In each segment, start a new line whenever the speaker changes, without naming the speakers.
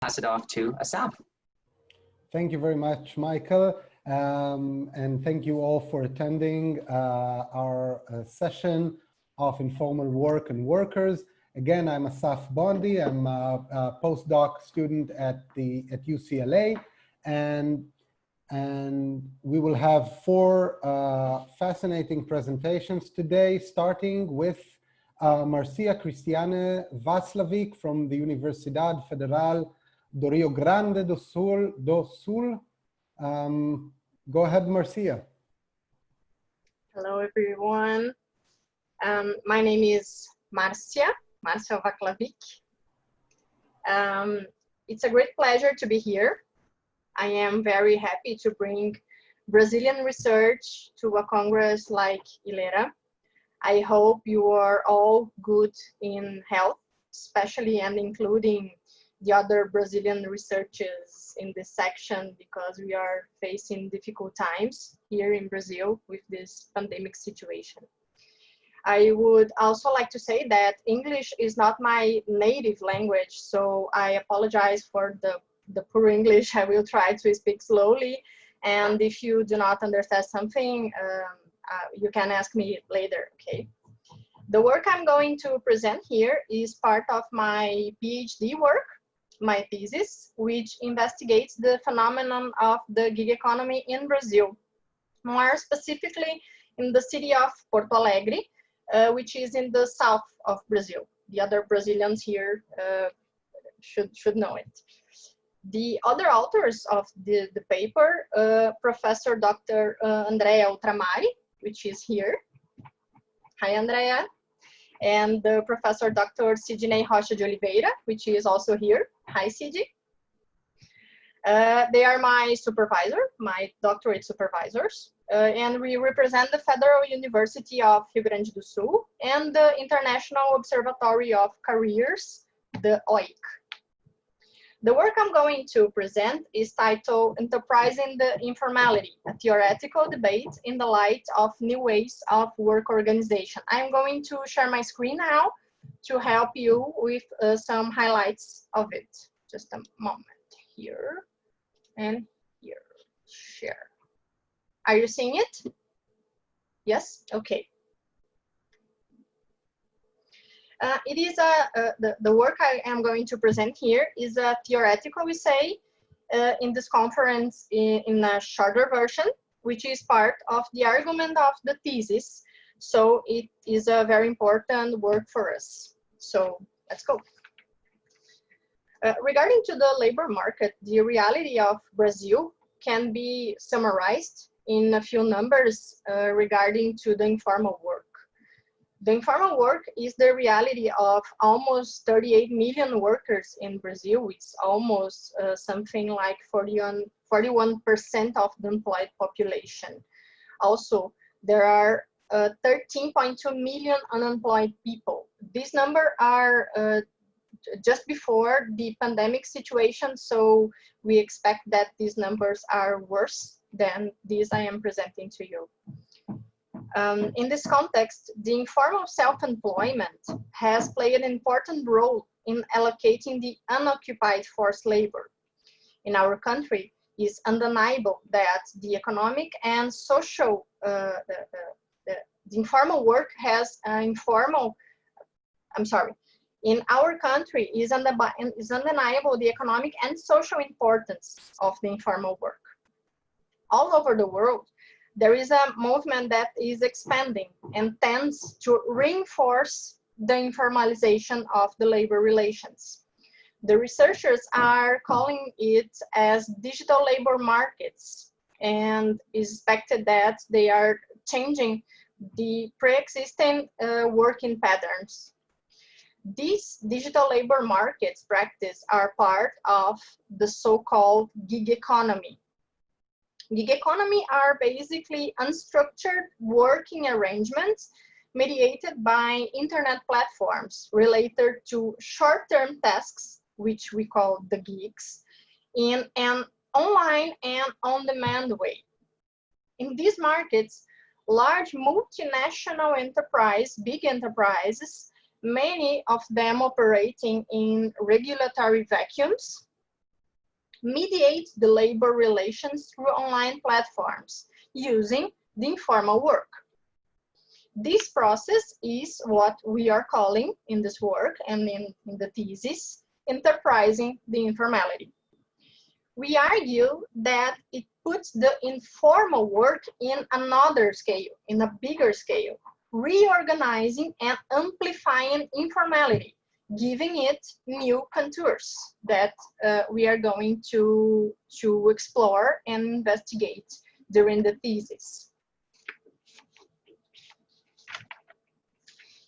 pass it off to Assaf.
Thank you very much, Michael. And thank you all for attending our session of informal work and workers. Again, I'm Assaf Bondy. I'm a postdoc student at UCLA, and we will have four fascinating presentations today, starting with Marcia Cristiane Vaclavik from the Universidade Federal do Rio Grande do Sul. Go ahead, Marcia.
Hello, everyone. My name is Marcia Vaclavik. It's a great pleasure to be here. I am very happy to bring Brazilian research to a congress like ILERA. I hope you are all good in health, especially and including the other Brazilian researchers in this section, because we are facing difficult times here in Brazil with this pandemic situation. I would also like to say that English is not my native language, so I apologize for the poor English. I will try to speak slowly, and if you do not understand something, you can ask me later, okay? The work I'm going to present here is part of my PhD work, my thesis, which investigates the phenomenon of the gig economy in Brazil, more specifically in the city of Porto Alegre, which is in the south of Brazil. The other Brazilians here should know it. The other authors of the paper, Professor Dr. Andrea Oltramari, which is here. Hi, Andrea. And Professor Dr. Sidinei Rocha-de-Oliveira, which is also here. Hi, Sidi. They are my supervisor, my doctorate supervisors, and we represent the Federal University of Rio Grande do Sul and the International Observatory of Careers, the OIC. The work I'm going to present is titled Enterprising the Informality, a theoretical debate in the light of new ways of work organization. I'm going to share my screen now to help you with some highlights of it. Just a moment, here and here, share. Are you seeing it? Yes, okay. It is the work I am going to present here is a theoretical essay in this conference in a shorter version, which is part of the argument of the thesis. So it is a very important work for us. So let's go. Regarding to the labor market, the reality of Brazil can be summarized in a few numbers regarding to the informal work. The informal work is the reality of almost 38 million workers in Brazil. It's almost something like 41% of the employed population. Also, there are 13.2 million unemployed people. These numbers are just before the pandemic situation, so we expect that these numbers are worse than these I am presenting to you. In this context, the informal self-employment has played an important role in allocating the unoccupied forced labor. In our country, it's undeniable that the economic and social, the informal work has in our country is undeniable the economic and social importance of the informal work. All over the world, there is a movement that is expanding and tends to reinforce the informalization of the labor relations. The researchers are calling it as digital labor markets, and is expected that they are changing the pre-existing working patterns. These digital labor markets practice are part of the so-called gig economy. Gig economy are basically unstructured working arrangements mediated by internet platforms related to short-term tasks, which we call the gigs, in an online and on-demand way. In these markets, large multinational big enterprises, many of them operating in regulatory vacuums, mediate the labor relations through online platforms using the informal work. This process is what we are calling in this work and in the thesis, enterprising the informality. We argue that it puts the informal work in another scale, in a bigger scale, reorganizing and amplifying informality, giving it new contours that we are going to explore and investigate during the thesis.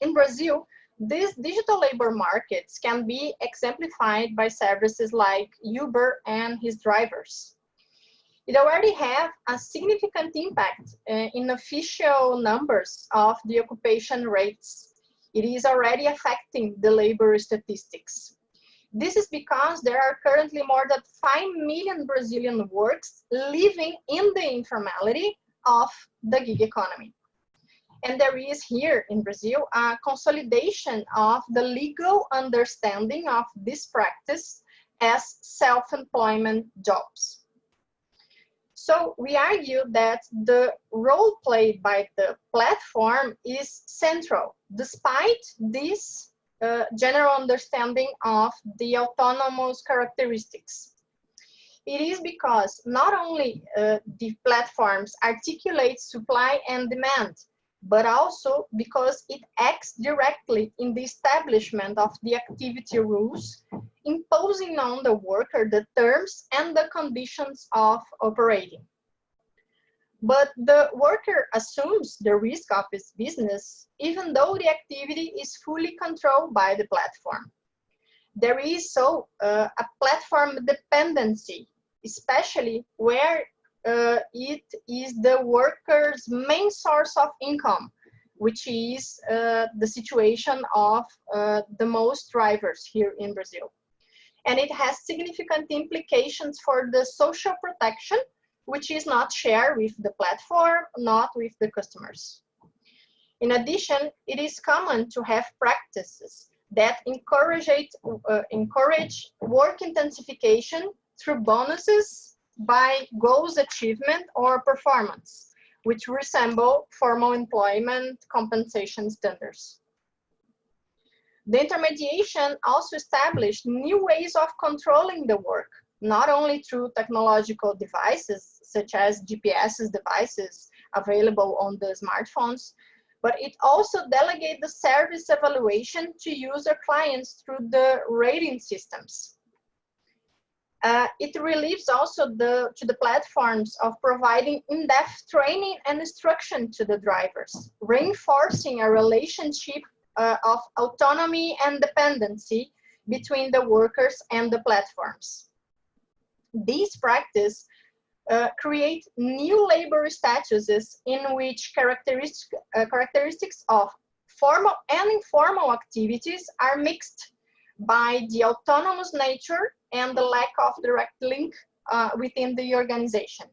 In Brazil, these digital labor markets can be exemplified by services like Uber and his drivers. It already has a significant impact in official numbers of the occupation rates. It is already affecting the labor statistics. This is because there are currently more than 5 million Brazilian workers living in the informality of the gig economy. And there is here in Brazil a consolidation of the legal understanding of this practice as self-employment jobs. So we argue that the role played by the platform is central, despite this general understanding of the autonomous characteristics. It is because not only the platforms articulate supply and demand, but also because it acts directly in the establishment of the activity rules, imposing on the worker the terms and the conditions of operating. But the worker assumes the risk of his business, even though the activity is fully controlled by the platform. There is so a platform dependency, especially where it is the worker's main source of income, which is the situation of the most drivers here in Brazil. And it has significant implications for the social protection, which is not shared with the platform, not with the customers. In addition, it is common to have practices that encourage work intensification through bonuses by goals achievement or performance, which resemble formal employment compensation standards. The intermediation also established new ways of controlling the work, not only through technological devices, such as GPS devices available on the smartphones, but it also delegated the service evaluation to user clients through the rating systems. It relieves also to the platforms of providing in-depth training and instruction to the drivers, reinforcing a relationship of autonomy and dependency between the workers and the platforms. These practices create new labor statuses in which characteristics of formal and informal activities are mixed by the autonomous nature and the lack of direct link within the organization.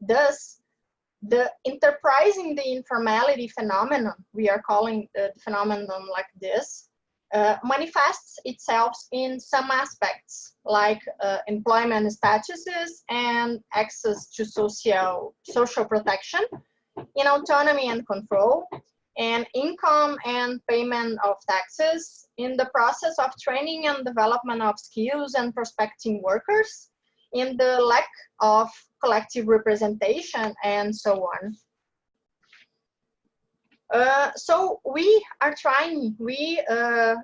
Thus, the enterprising the informality phenomenon, we are calling the phenomenon like this, manifests itself in some aspects like employment statuses and access to social protection, in autonomy and control, and income and payment of taxes, in the process of training and development of skills and prospecting workers, in the lack of collective representation, and so on. So we are trying,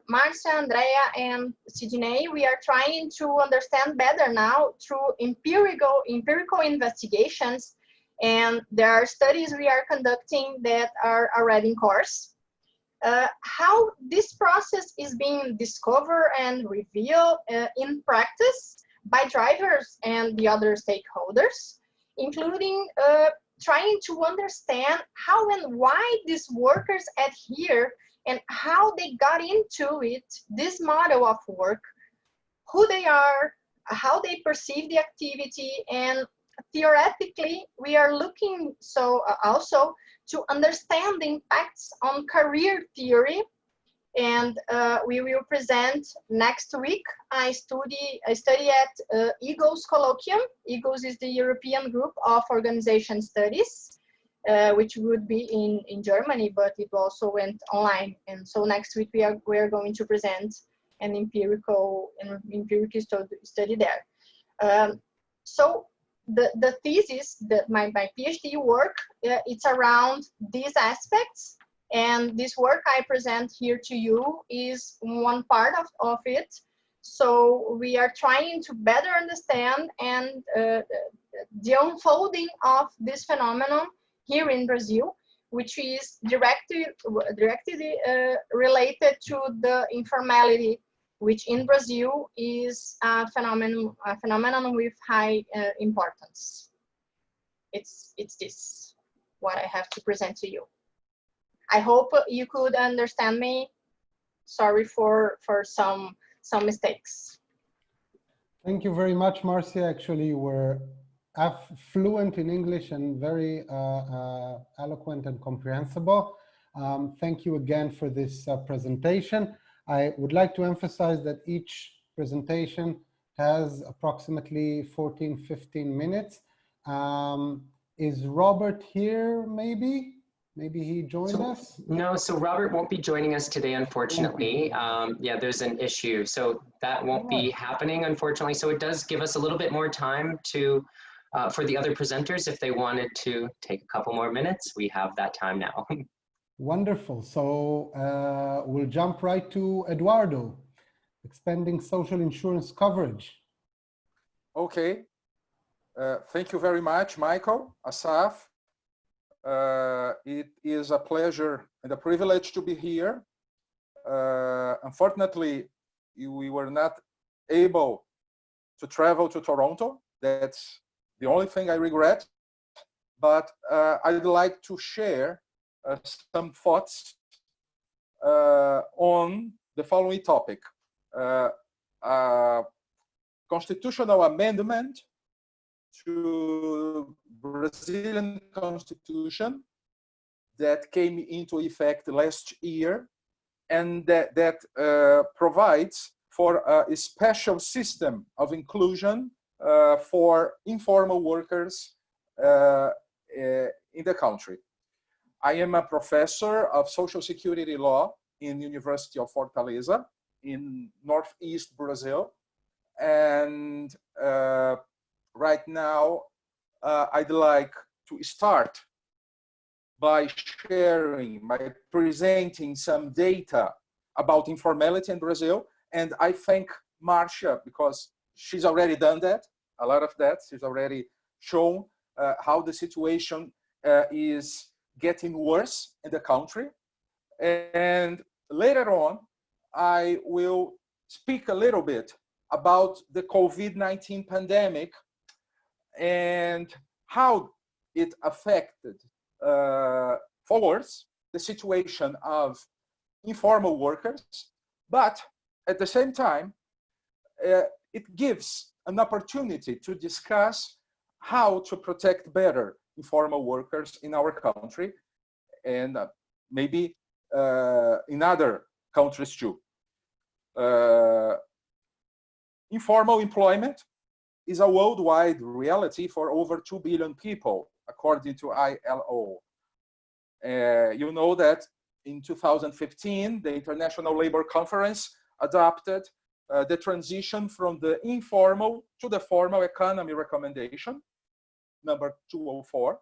Marcia, Andrea, and Sidinei, we are trying to understand better now through empirical investigations, and there are studies we are conducting that are already in course. How this process is being discovered and revealed in practice by drivers and the other stakeholders, including trying to understand how and why these workers adhere and how they got into it, this model of work, who they are, how they perceive the activity, and theoretically, we are looking also to understand the impacts on career theory And we will present next week a study at EGOS Colloquium. EGOS is the European Group of Organization Studies, which would be in Germany, but it also went online. And so next week we are going to present an empirical study there. So the thesis, my PhD work, it's around these aspects. And this work I present here to you is one part of it. So we are trying to better understand and the unfolding of this phenomenon here in Brazil, which is directly related to the informality, which in Brazil is a phenomenon with high importance. It's this, what I have to present to you. I hope you could understand me. Sorry for some mistakes.
Thank you very much, Marcia. Actually, you were fluent in English and very eloquent and comprehensible. Thank you again for this presentation. I would like to emphasize that each presentation has approximately 14-15 minutes. Is Robert here, maybe? Maybe he joined us?
No, so Robert won't be joining us today, unfortunately. Yeah, there's an issue. So that won't be happening, unfortunately. So it does give us a little bit more time to, for the other presenters, if they wanted to take a couple more minutes, we have that time now.
Wonderful. So we'll jump right to Eduardo, expanding social insurance coverage.
Okay. Thank you very much, Michael, Assaf. It is a pleasure and a privilege to be here. Unfortunately, we were not able to travel to Toronto. That's the only thing I regret. But I'd like to share some thoughts on the following topic. Constitutional amendment to Brazilian Constitution that came into effect last year, and that provides for a special system of inclusion for informal workers in the country. I am a professor of social security law in University of Fortaleza in Northeast Brazil, and right now, I'd like to start by presenting some data about informality in Brazil. And I thank Marcia because she's already done that, a lot of that. She's already shown how the situation is getting worse in the country. And later on, I will speak a little bit about the COVID-19 pandemic and how it affected for worse the situation of informal workers, but at the same time, it gives an opportunity to discuss how to protect better informal workers in our country and maybe in other countries too. Informal employment is a worldwide reality for over 2 billion people, according to ILO. You know that in 2015, the International Labour Conference adopted the transition from the informal to the formal economy recommendation, number 204.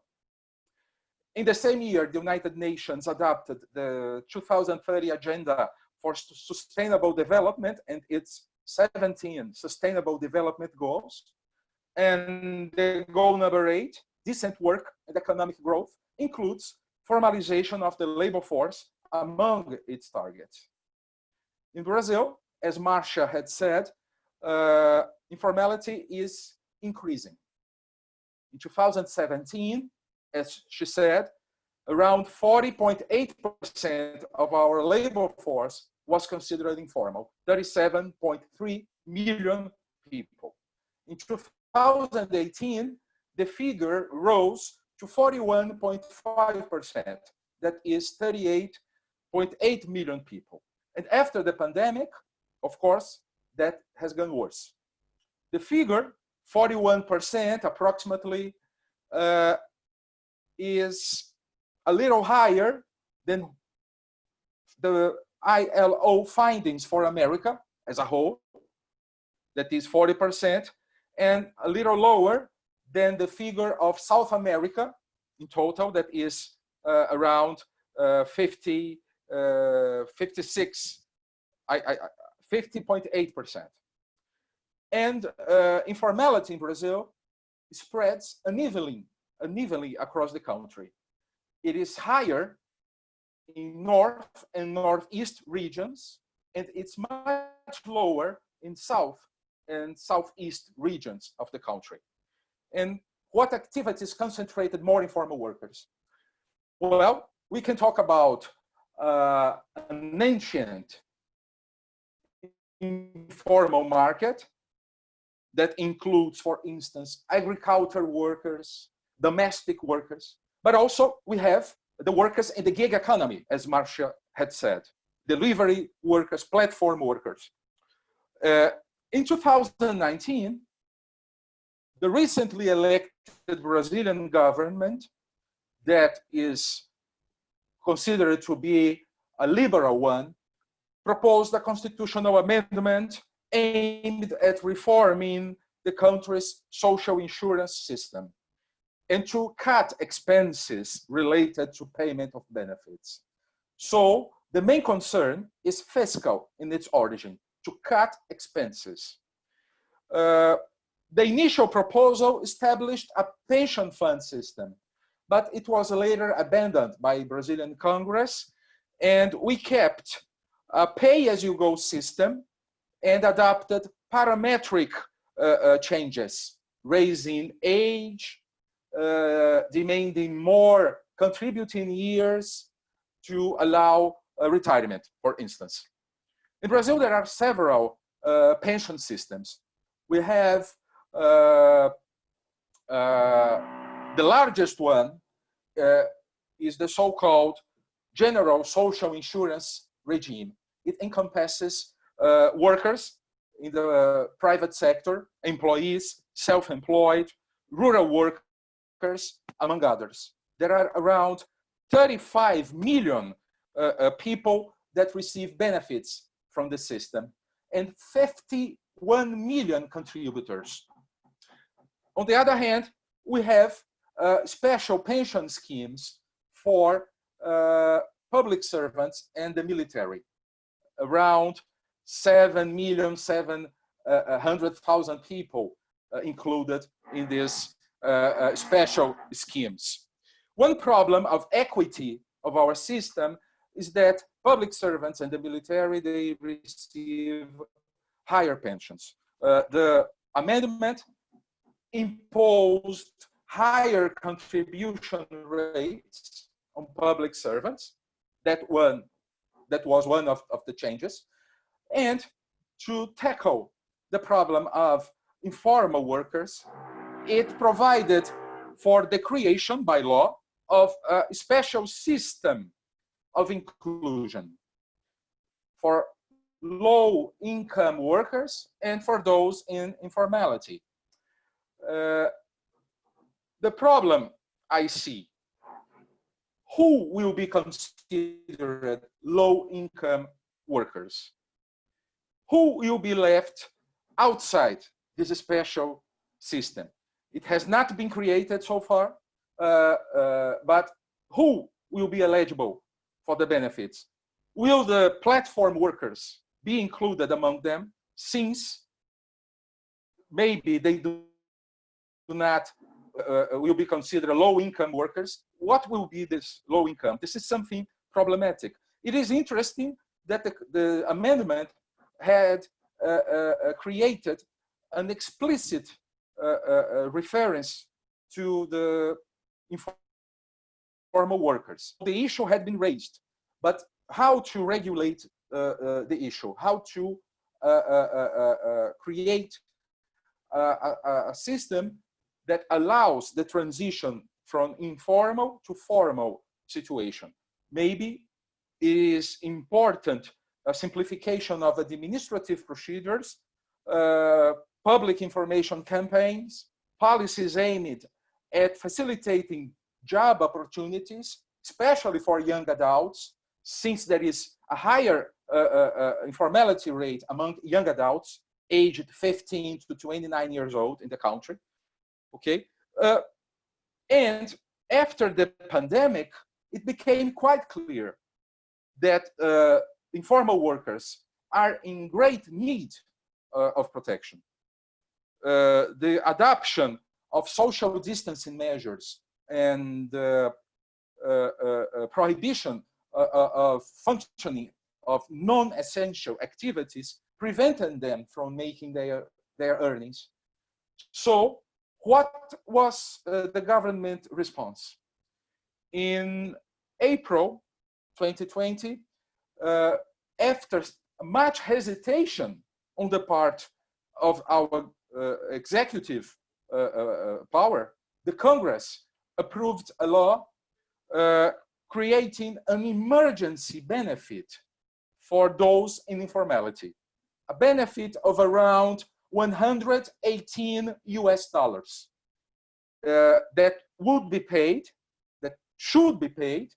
In the same year, the United Nations adopted the 2030 Agenda for Sustainable Development and its 17 Sustainable Development Goals. And the goal number 8, decent work and economic growth, includes formalization of the labor force among its targets. In Brazil, as Marcia had said, informality is increasing. In 2017, as she said, around 40.8% of our labor force was considered informal, 37.3 million people. In 2018, the figure rose to 41.5%, that is 38.8 million people. And after the pandemic, of course, that has gone worse. The figure, 41% approximately, is a little higher than the ILO findings for America as a whole, that is 40%, and a little lower than the figure of South America in total, that is around 50.8%. And informality in Brazil spreads unevenly across the country. It is higher in North and Northeast regions, and it's much lower in South and Southeast regions of the country. And what activities concentrated more informal workers? Well, we can talk about an ancient informal market that includes, for instance, agriculture workers, domestic workers, but also we have the workers in the gig economy, as Marcia had said, delivery workers, platform workers. In 2019, the recently elected Brazilian government, that is considered to be a liberal one, proposed a constitutional amendment aimed at reforming the country's social insurance system and to cut expenses related to payment of benefits. So the main concern is fiscal in its origin, to cut expenses. The initial proposal established a pension fund system, but it was later abandoned by Brazilian Congress, and we kept a pay-as-you-go system and adopted parametric changes, raising age, demanding more contributing years to allow retirement, for instance. In Brazil, there are several pension systems. We have the largest one is the so-called general social insurance regime. It encompasses workers in the private sector, employees, self-employed, rural workers, among others. There are around 35 million people that receive benefits from the system and 51 million contributors. On the other hand, we have special pension schemes for public servants and the military. Around 7,700,000 people included in these special schemes. One problem of equity of our system is that public servants and the military, they receive higher pensions. The amendment imposed higher contribution rates on public servants. That was one of the changes. And to tackle the problem of informal workers, it provided for the creation by law of a special system of inclusion for low-income workers and for those in informality. The problem I see, who will be considered low-income workers? Who will be left outside this special system? It has not been created so far, but who will be eligible for the benefits? Will the platform workers be included among them, since maybe they do not will be considered low-income workers? What will be this low income? This is something problematic. It is interesting that the amendment had created an explicit reference to the informal workers. The issue had been raised, but how to regulate the issue, how to create a system that allows the transition from informal to formal situation. Maybe it is important a simplification of administrative procedures, public information campaigns, policies aimed at facilitating job opportunities, especially for young adults, since there is a higher informality rate among young adults aged 15 to 29 years old in the country. Okay, and after the pandemic, it became quite clear that informal workers are in great need of protection. The adoption of social distancing measures and prohibition of functioning of non-essential activities prevented them from making their earnings. So what was the government response? In April 2020, after much hesitation on the part of our executive power, the Congress approved a law creating an emergency benefit for those in informality, a benefit of around $118 that would be paid, that should be paid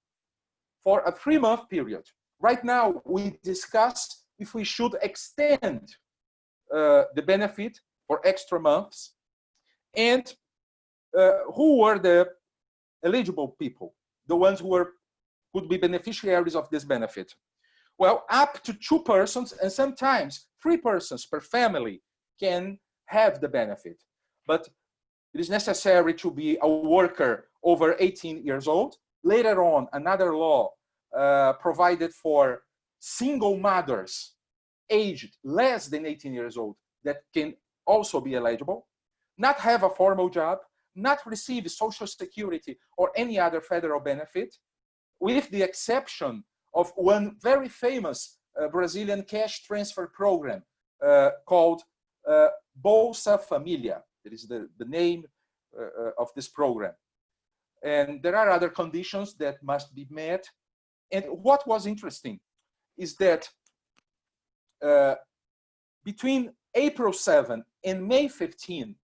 for a 3-month period. Right now, we discuss if we should extend the benefit for extra months, and who were the eligible people, the ones who could be beneficiaries of this benefit. Well, up to 2 persons and sometimes 3 persons per family can have the benefit, but it is necessary to be a worker over 18 years old. Later on, another law provided for single mothers aged less than 18 years old that can also be eligible, not have a formal job, not receive Social Security or any other federal benefit, with the exception of one very famous Brazilian cash transfer program called Bolsa Família. That is the name of this program. And there are other conditions that must be met. And what was interesting is that between April 7 and May 15,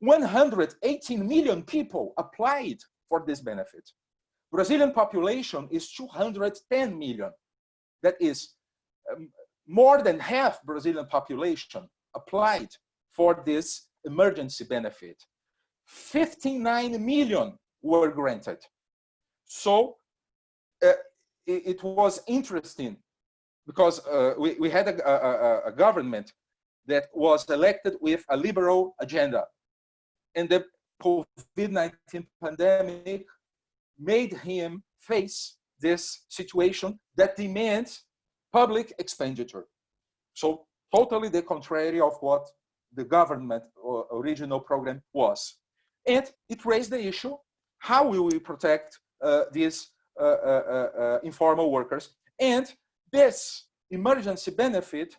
118 million people applied for this benefit. Brazilian population is 210 million. That is more than half Brazilian population applied for this emergency benefit. 59 million were granted. So it was interesting because we had a government that was elected with a liberal agenda. And the COVID-19 pandemic made him face this situation that demands public expenditure. So totally the contrary of what the government or original program was. And it raised the issue, how will we protect these informal workers? And this emergency benefit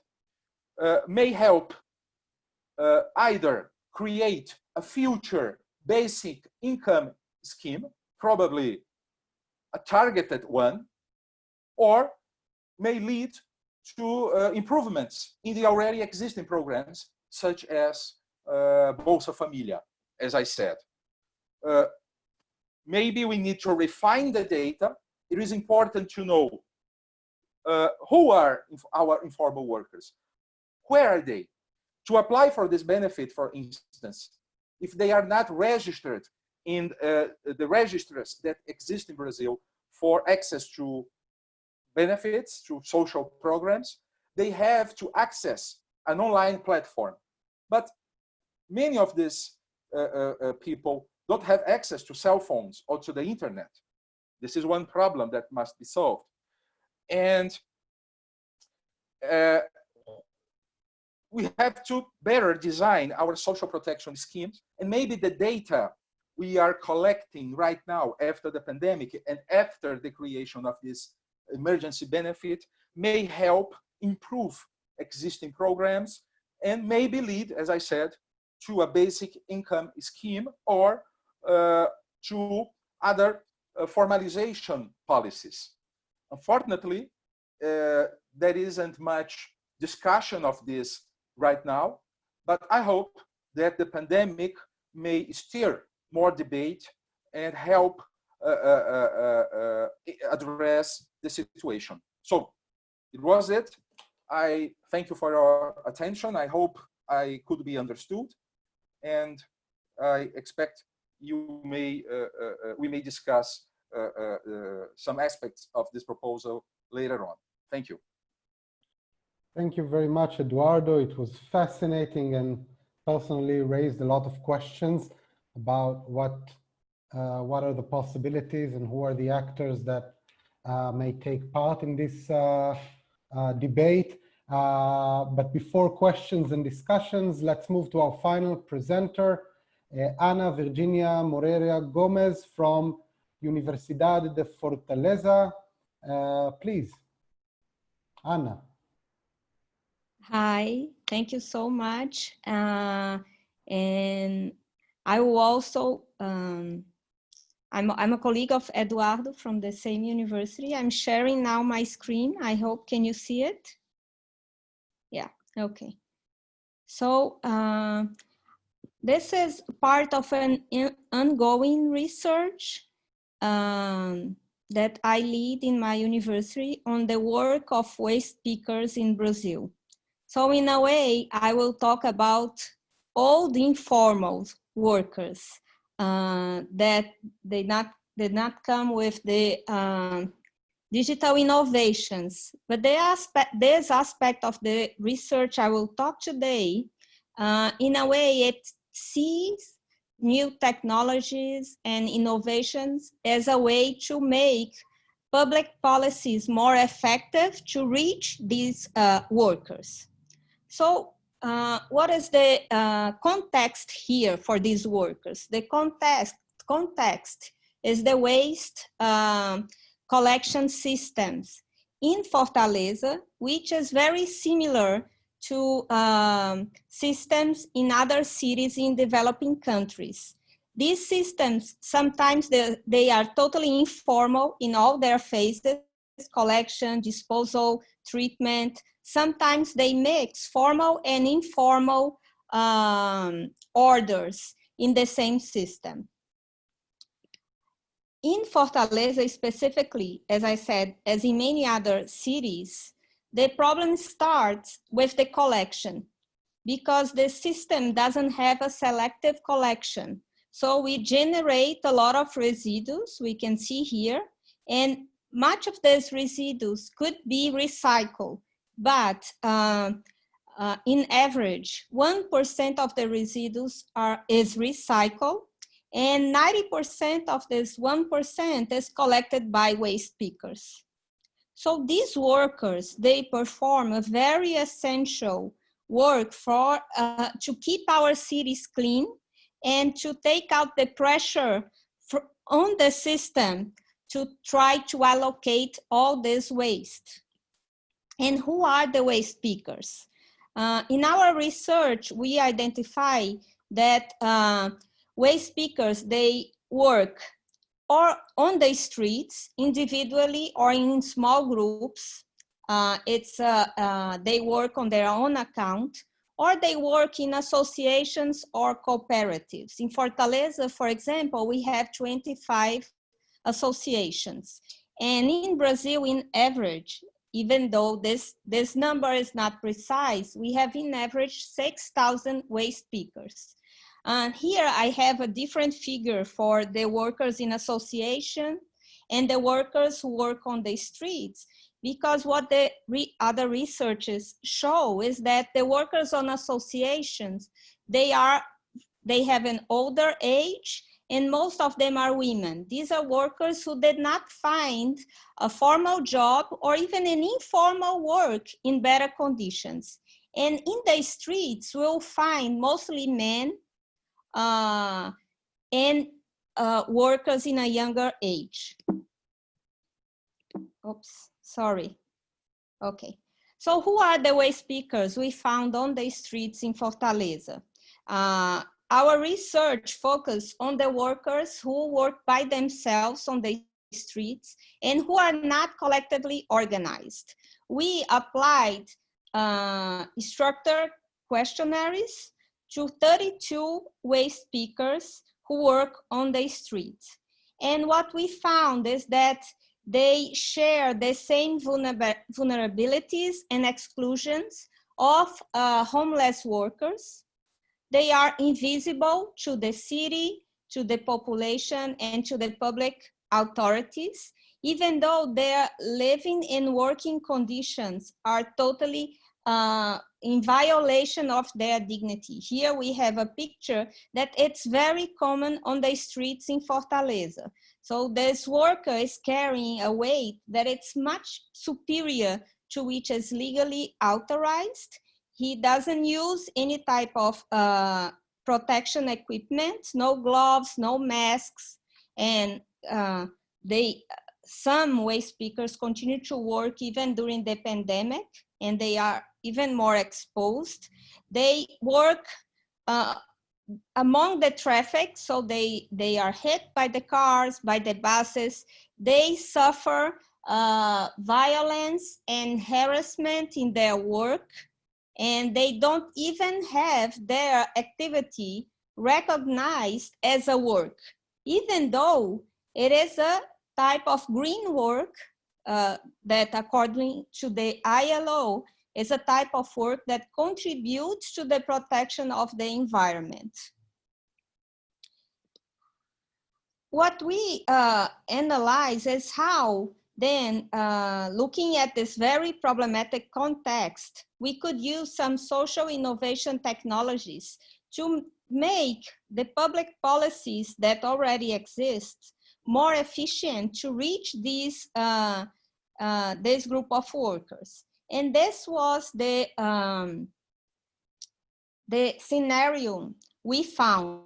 may help either create a future basic income scheme, probably a targeted one, or may lead to improvements in the already existing programs, such as Bolsa Família, as I said. Maybe we need to refine the data. It is important to know who are our informal workers. Where are they? To apply for this benefit, for instance, if they are not registered in the registers that exist in Brazil for access to benefits, to social programs, they have to access an online platform. But many of these people don't have access to cell phones or to the internet. This is one problem that must be solved. And we have to better design our social protection schemes, and maybe the data we are collecting right now after the pandemic and after the creation of this emergency benefit may help improve existing programs and maybe lead, as I said, to a basic income scheme or to other formalization policies. Unfortunately, there isn't much discussion of this right now, but I hope that the pandemic may stir more debate and help address the situation. So it was it. I thank you for your attention. I hope I could be understood, and I expect you may we may discuss some aspects of this proposal later on. Thank you.
Thank you very much, Eduardo. It was fascinating and personally raised a lot of questions about what are the possibilities and who are the actors that may take part in this debate. But before questions and discussions, let's move to our final presenter, Ana Virginia Moreira Gomes from Universidade de Fortaleza. Please, Ana.
Hi, thank you so much. And I will also, I'm a colleague of Eduardo from the same university. I'm sharing now my screen. I hope, can you see it? Yeah, okay. So this is part of an ongoing research that I lead in my university on the work of waste pickers in Brazil. So in a way, I will talk about all the informal workers that did not come with the digital innovations. But this aspect of the research I will talk today, in a way, it sees new technologies and innovations as a way to make public policies more effective to reach these workers. So what is the context here for these workers? The context is the waste collection systems in Fortaleza, which is very similar to systems in other cities in developing countries. These systems, sometimes they are totally informal in all their phases, collection, disposal, treatment. Sometimes they mix formal and informal orders in the same system. In Fortaleza specifically, as I said, as in many other cities, the problem starts with the collection because the system doesn't have a selective collection. So we generate a lot of residues, we can see here, and much of these residues could be recycled, but in average, 1% of the residues is recycled, and 90% of this 1% is collected by waste pickers. So these workers, they perform a very essential work for to keep our cities clean and to take out the pressure on the system to try to allocate all this waste. And who are the waste pickers? In our research, we identify that waste pickers, they work or on the streets individually or in small groups. They work on their own account, or they work in associations or cooperatives. In Fortaleza, for example, we have 25 associations. And in Brazil, in average, even though this number is not precise, we have in average 6,000 waste pickers. Here I have a different figure for the workers in association and the workers who work on the streets, because what the other researchers show is that the workers on associations, they have an older age, and most of them are women. These are workers who did not find a formal job or even an informal work in better conditions. And in the streets, we'll find mostly men and workers in a younger age. Oops, sorry. Okay. So who are the waste pickers we found on the streets in Fortaleza? Our research focused on the workers who work by themselves on the streets and who are not collectively organized. We applied structured questionnaires to 32 waste pickers who work on the streets. And what we found is that they share the same vulnerabilities and exclusions of homeless workers. They are invisible to the city, to the population, and to the public authorities, even though their living and working conditions are totally in violation of their dignity. Here we have a picture that it's very common on the streets in Fortaleza. So this worker is carrying a weight that it's much superior to which is legally authorized. He doesn't use any type of protection equipment, no gloves, no masks, and some waste pickers continue to work even during the pandemic, and they are even more exposed. They work among the traffic, so they are hit by the cars, by the buses. They suffer violence and harassment in their work, and they don't even have their activity recognized as a work, even though it is a type of green work that, according to the ILO, is a type of work that contributes to the protection of the environment. What we analyze is how then, looking at this very problematic context, we could use some social innovation technologies to make the public policies that already exist more efficient to reach these, this group of workers. And this was the scenario we found.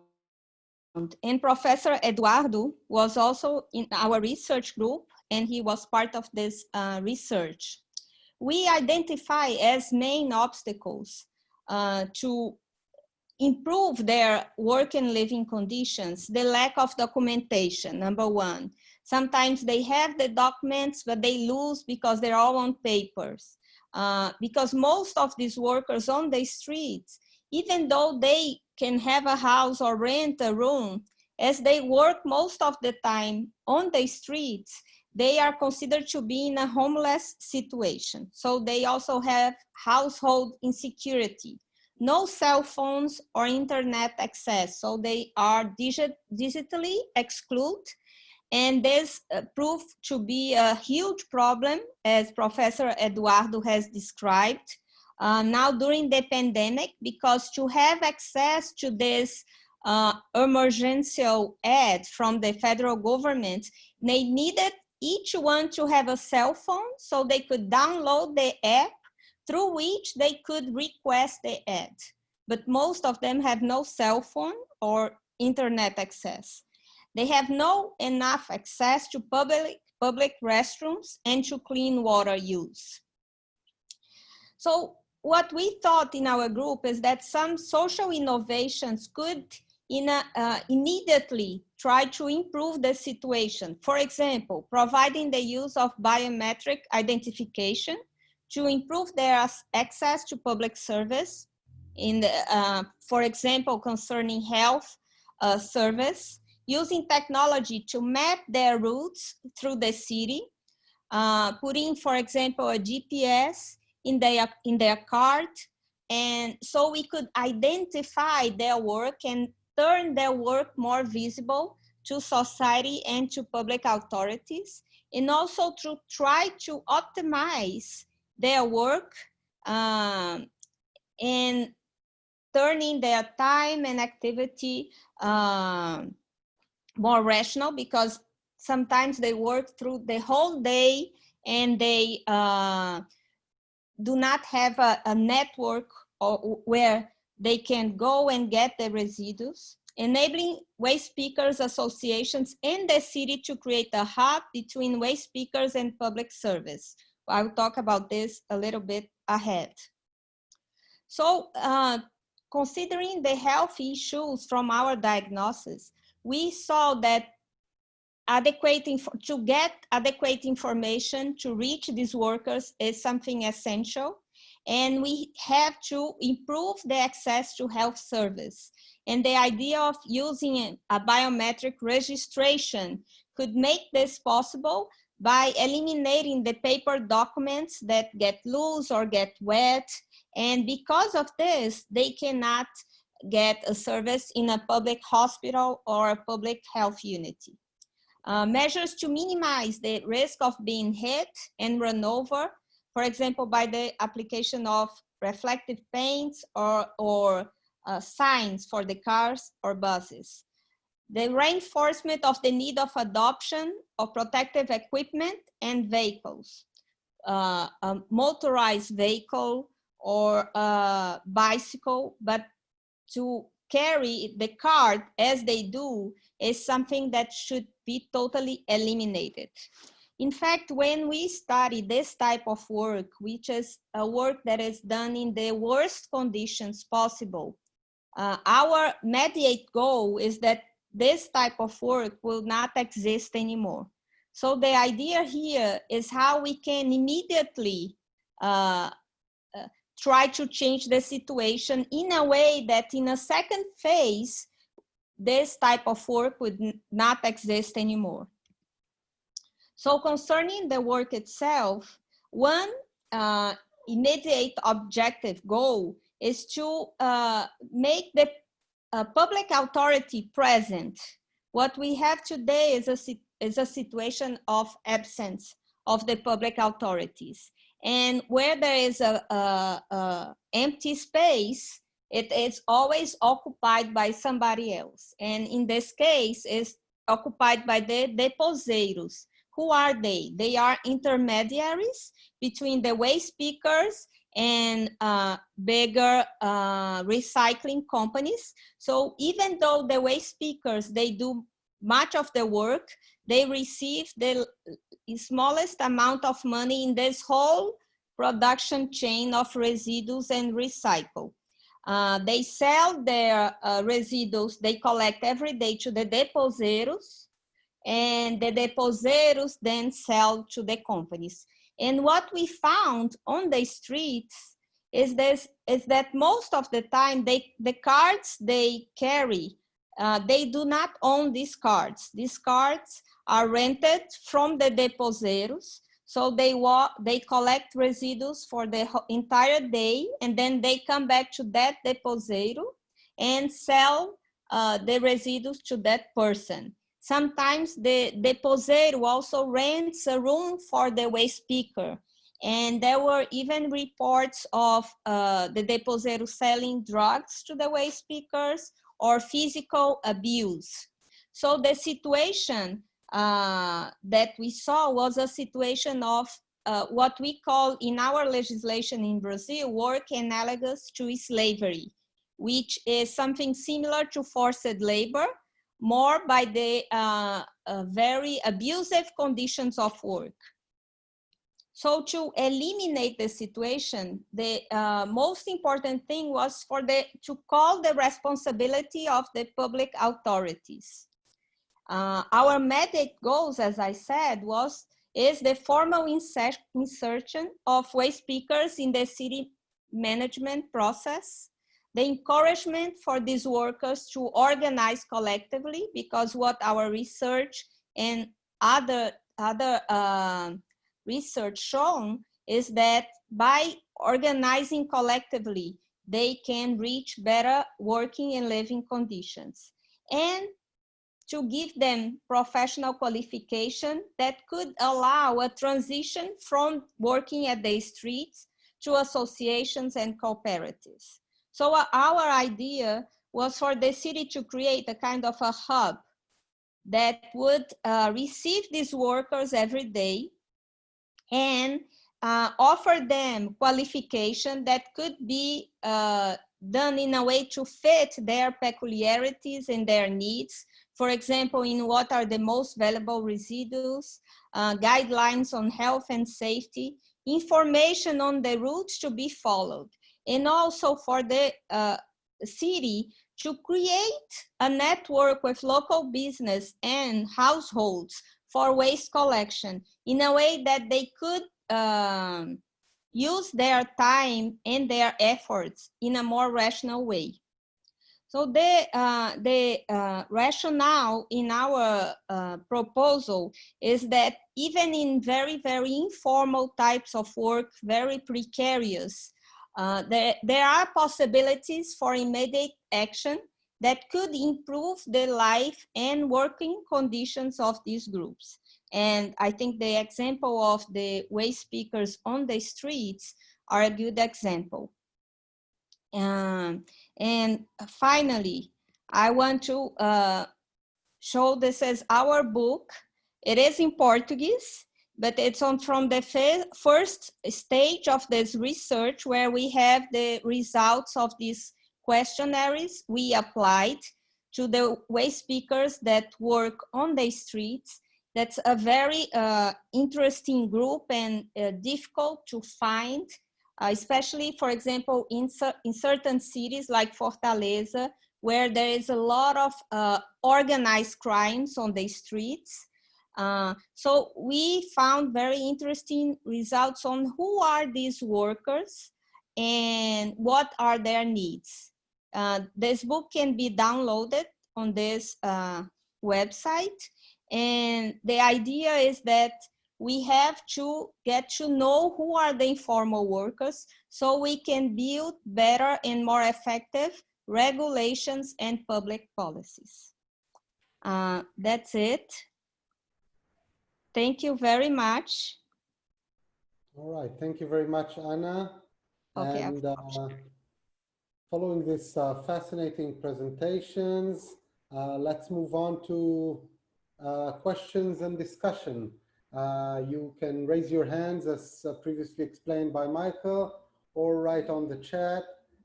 And Professor Eduardo was also in our research group, and he was part of this research. We identify as main obstacles to improve their work and living conditions, the lack of documentation, number one. Sometimes they have the documents, but they lose because they're all on papers. Because most of these workers on the streets, even though they can have a house or rent a room, as they work most of the time on the streets, they are considered to be in a homeless situation. So they also have household insecurity, no cell phones or internet access. So they are digitally excluded. And this proved to be a huge problem, as Professor Eduardo has described. Now during the pandemic, because to have access to this emergency aid from the federal government, they needed each one to have a cell phone so they could download the app through which they could request the aid. But most of them have no cell phone or internet access. They have no enough access to public restrooms and to clean water use. So what we thought in our group is that some social innovations could immediately try to improve the situation. For example, providing the use of biometric identification to improve their access to public service, for example, concerning health service, using technology to map their routes through the city, putting, for example, a GPS in their cart, and so we could identify their work and turn their work more visible to society and to public authorities, and also to try to optimize their work and turning their time and activity more rational, because sometimes they work through the whole day and they do not have a network where they can go and get the residues, enabling waste pickers associations in the city to create a hub between waste pickers and public service. I'll talk about this a little bit ahead. So considering the health issues from our diagnosis, we saw that to get adequate information to reach these workers is something essential. And we have to improve the access to health service. And the idea of using a biometric registration could make this possible by eliminating the paper documents that get loose or get wet. And because of this, they cannot get a service in a public hospital or a public health unit. Measures to minimize the risk of being hit and run over, for example, by the application of reflective paints or signs for the cars or buses. The reinforcement of the need of adoption of protective equipment and vehicles, a motorized vehicle or a bicycle, but to carry the card as they do is something that should be totally eliminated. In fact, when we study this type of work, which is a work that is done in the worst conditions possible, our immediate goal is that this type of work will not exist anymore. So the idea here is how we can immediately try to change the situation in a way that in a second phase, this type of work would not exist anymore. So concerning the work itself, one immediate objective goal is to make the public authority present. What we have today is a situation of absence of the public authorities. And where there is a empty space, it is always occupied by somebody else. And in this case, it's occupied by the deposeiros. Who are they? They are intermediaries between the waste pickers and bigger recycling companies. So even though the waste pickers, they do much of the work, they receive the smallest amount of money in this whole production chain of residues and recycle. They sell their residues, they collect every day to the deposeiros, and the deposeiros then sell to the companies. And what we found on the streets is that most of the time, the cards they carry, they do not own these cards. These cards are rented from the deposeiros. So they collect residues for the entire day, and then they come back to that deposeiro and sell the residues to that person. Sometimes the deposeiro also rents a room for the waste picker. And there were even reports of the deposeiro selling drugs to the waste pickers or physical abuse. So the situation that we saw was a situation of what we call in our legislation in Brazil, work analogous to slavery, which is something similar to forced labor, more by the very abusive conditions of work. So to eliminate the situation, the most important thing was to call the responsibility of the public authorities. Our immediate goals, as I said, is the formal insertion of waste pickers in the city management process, the encouragement for these workers to organize collectively, because what our research and other research shown is that by organizing collectively, they can reach better working and living conditions. And to give them professional qualification that could allow a transition from working at the streets to associations and cooperatives. So our idea was for the city to create a kind of a hub that would receive these workers every day and offer them qualification that could be done in a way to fit their peculiarities and their needs. For example, in what are the most valuable residues, guidelines on health and safety, information on the routes to be followed, and also for the city to create a network with local business and households for waste collection in a way that they could use their time and their efforts in a more rational way. So the rationale in our proposal is that even in very, very informal types of work, very precarious, there are possibilities for immediate action that could improve the life and working conditions of these groups. And I think the example of the waste pickers on the streets are a good example. And finally, I want to show this as our book. It is in Portuguese, but it's from the first stage of this research where we have the results of these questionnaires we applied to the waste pickers that work on the streets. That's a very interesting group and difficult to find, especially, for example, in certain cities like Fortaleza, where there is a lot of organized crimes on the streets. So we found very interesting results on who are these workers and what are their needs. This book can be downloaded on this website. And the idea is that we have to get to know who are the informal workers so we can build better and more effective regulations and public policies. That's it. Thank you very much.
All right, thank you very much, Anna.
Okay.
And following these fascinating presentations, let's move on to questions and discussion. You can raise your hands as previously explained by Michael, or write on the chat,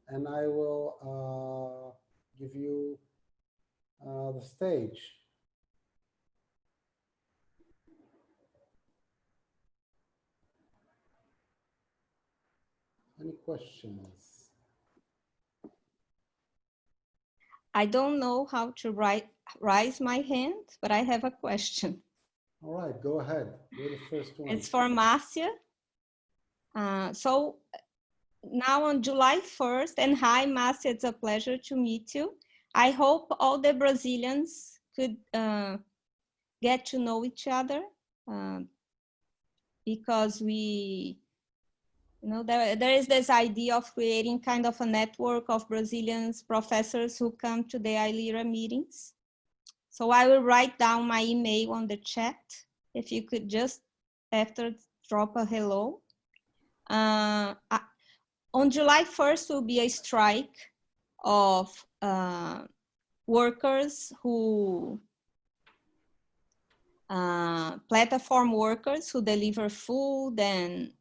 and I will give you the stage. Any questions?
I don't know how to raise my hand, but I have a question.
All right, go ahead. You're the first one.
It's for Marcia. So now on July 1st, and hi, Marcia, it's a pleasure to meet you. I hope all the Brazilians could get to know each other because we, you know, there is this idea of creating kind of a network of Brazilians professors who come to the ILERA meetings. So I will write down my email on the chat. If you could just after drop a hello. On July 1st will be a strike of workers who, platform workers who deliver food, and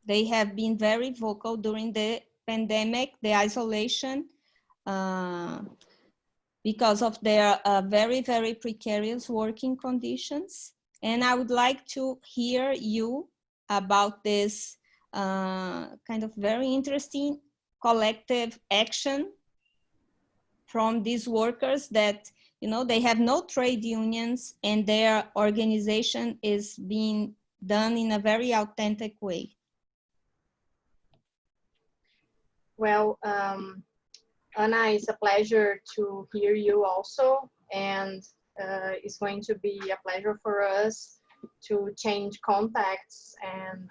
they have been very vocal during the pandemic, the isolation, because of their very, very precarious working conditions. And I would like to hear you about this kind of very interesting collective action from these workers that, you know, they have no trade unions and their organization is being done in a very authentic way.
Well, Anna, it's a pleasure to hear you also, and it's going to be a pleasure for us to change contacts, and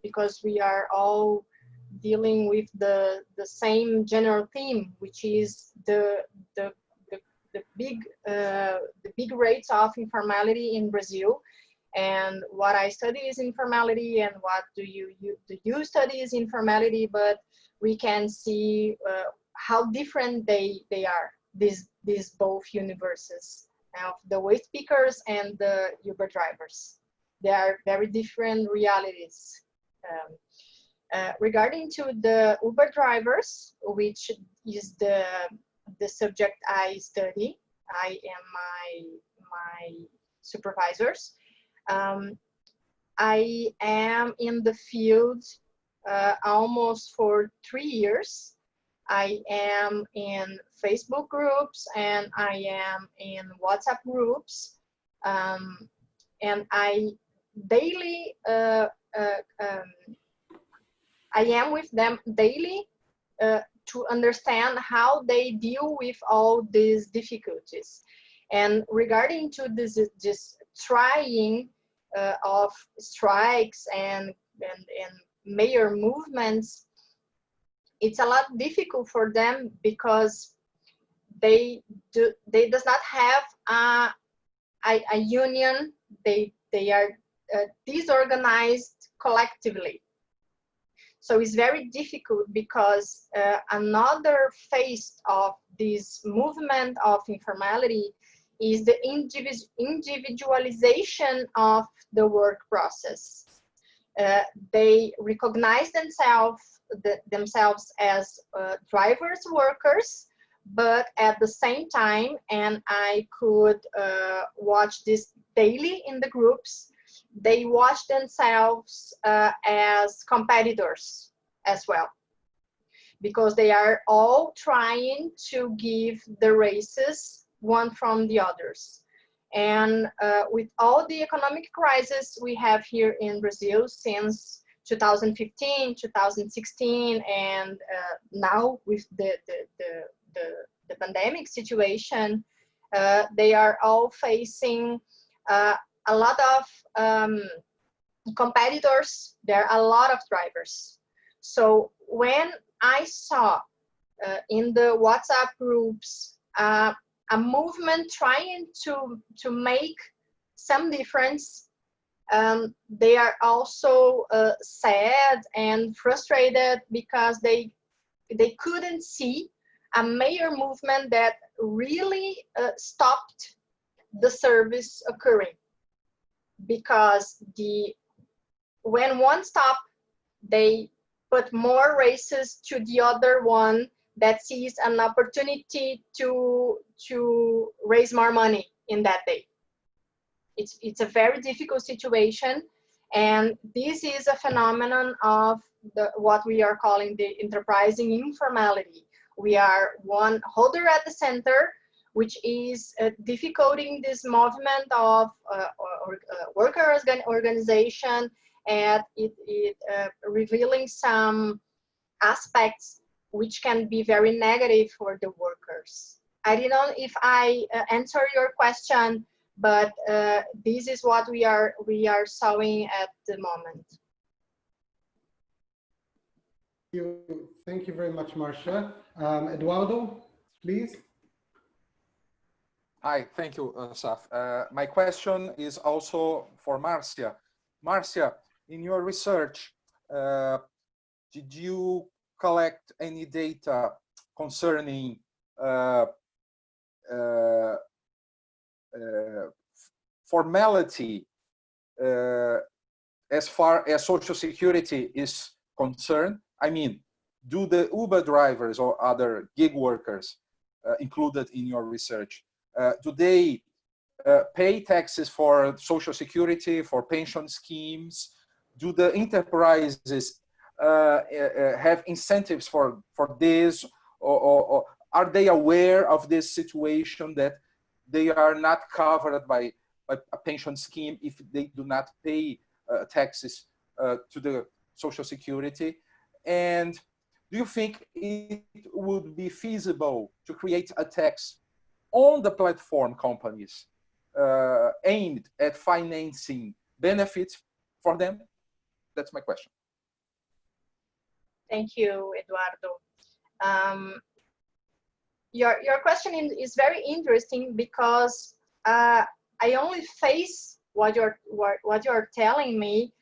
because we are all dealing with the same general theme, which is the big rates of informality in Brazil. And what I study is informality, and what do you study is informality, but we can see how different they are, these both universes of the waste pickers and the Uber drivers. They are very different realities. Regarding to the Uber drivers, which is the subject I study, I am my supervisors. I am in the field almost for 3 years. I am in Facebook groups, and I am in WhatsApp groups, and I daily, I am with them daily to understand how they deal with all these difficulties. And regarding to this trying of strikes and major movements, it's a lot difficult for them because they does not have a union. They are disorganized collectively. So it's very difficult because another phase of this movement of informality is the individualization of the work process. They recognize themselves as drivers, workers, but at the same time, and I could watch this daily in the groups, they watch themselves as competitors as well, because they are all trying to give the races one from the others. And with all the economic crisis we have here in Brazil since 2015, 2016, and now with the pandemic situation, they are all facing a lot of competitors. There are a lot of drivers. So when I saw in the WhatsApp groups a movement trying to make some difference, they are also sad and frustrated because they couldn't see a major movement that really stopped the service occurring. Because when one stopped, they put more races to the other one that sees an opportunity to raise more money in that day. It's a very difficult situation, and this is a phenomenon of what we are calling the enterprising informality. We are one holder at the center, which is difficulting this movement of workers' organization, and it revealing some aspects which can be very negative for the workers. I don't know if I answer your question, but this is what we are showing at the moment.
Thank you very much, Marcia. Eduardo, please.
Hi, thank you, Assaf. My question is also for Marcia. Marcia, in your research, did you collect any data concerning formality as far as Social Security is concerned? I mean, do the Uber drivers or other gig workers included in your research, do they pay taxes for Social Security, for pension schemes? Do the enterprises have incentives for this, or are they aware of this situation that they are not covered by a pension scheme if they do not pay taxes to the Social Security? And do you think it would be feasible to create a tax on the platform companies aimed at financing benefits for them? That's my question.
Thank you, Eduardo. Your question is very interesting because I only face what you're telling me